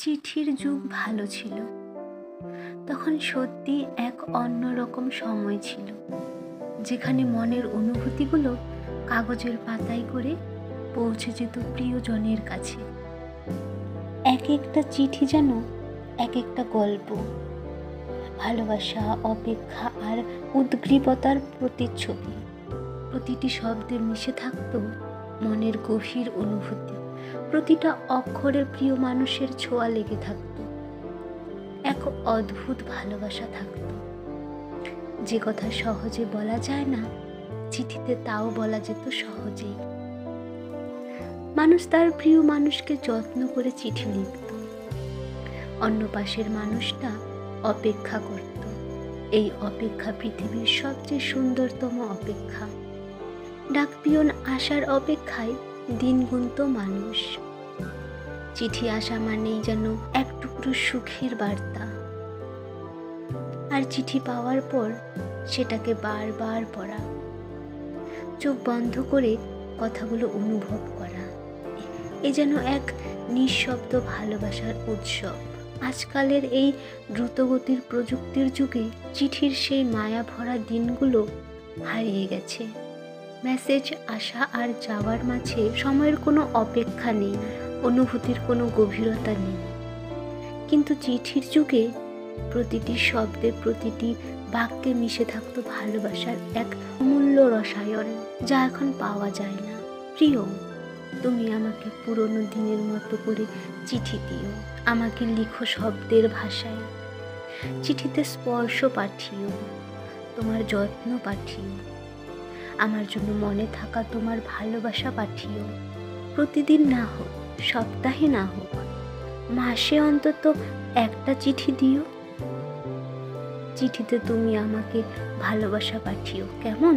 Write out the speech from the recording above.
চিঠির যুগ ভালো ছিল। তখন সত্যি এক অন্যরকম সময় ছিল, যেখানে মনের অনুভূতিগুলো কাগজের পাতায় করে পৌঁছে যেত প্রিয়জনের কাছে। এক একটা চিঠি যেন এক একটা গল্প, ভালোবাসা, অপেক্ষা আর উদ্গ্রীবতার প্রতিচ্ছবি। প্রতিটি শব্দে মিশে থাকত মনের গভীর অনুভূতি, প্রতিটা অক্ষরে প্রিয় মানুষের ছোঁয়া লেগে থাকত। এক অদ্ভুত ভালোবাসা থাকত, যে কথা সহজে বলা যায় না, চিঠিতে তাও বলা যেত সহজেই। মানুষ তার প্রিয় মানুষকে যত্ন করে চিঠি লিখত, অন্য পাশের মানুষটা অপেক্ষা করত। এই অপেক্ষা পৃথিবীর সবচেয়ে সুন্দরতম অপেক্ষা। ডাকপিয়ন আসার অপেক্ষায় দিন গুনত মানুষ। চিঠি আসা মানেই যেন এক টুকরো সুখের বার্তা, আর চিঠি পাওয়ার পর সেটাকে বারবার পড়া, চোখ বন্ধ করে কথাগুলো অনুভব করা, এ যেন এক নিঃশব্দ ভালোবাসার উৎসব। আজকালের এই দ্রুতগতির প্রযুক্তির যুগে চিঠির সেই মায়া ভরা দিনগুলো হারিয়ে গেছে। মেসেজ আসা আর যাওয়ার মাঝে সময়ের কোনো অপেক্ষা নেই, অনুভূতির কোনো গভীরতা নেই। কিন্তু চিঠির যুগে প্রতিটি শব্দে, প্রতিটি বাক্যে মিশে থাকতো ভালোবাসার এক অমূল্য রসায়ন, যা এখন পাওয়া যায় না। প্রিয়, তুমি আমাকে পুরনো দিনের মতো করে চিঠি দিও, আমাকে লিখো শব্দের ভাষায়। চিঠিতে স্পর্শ পাঠিও, তোমার যত্ন পাঠিও, আমার জন্য মনে থাকা তোমার ভালোবাসা পাঠিও। প্রতিদিন না হোক, সপ্তাহে না হোক, মাসে অন্তত একটা চিঠি দিও। চিঠিতে তুমি আমাকে ভালোবাসা পাঠিও, কেমন?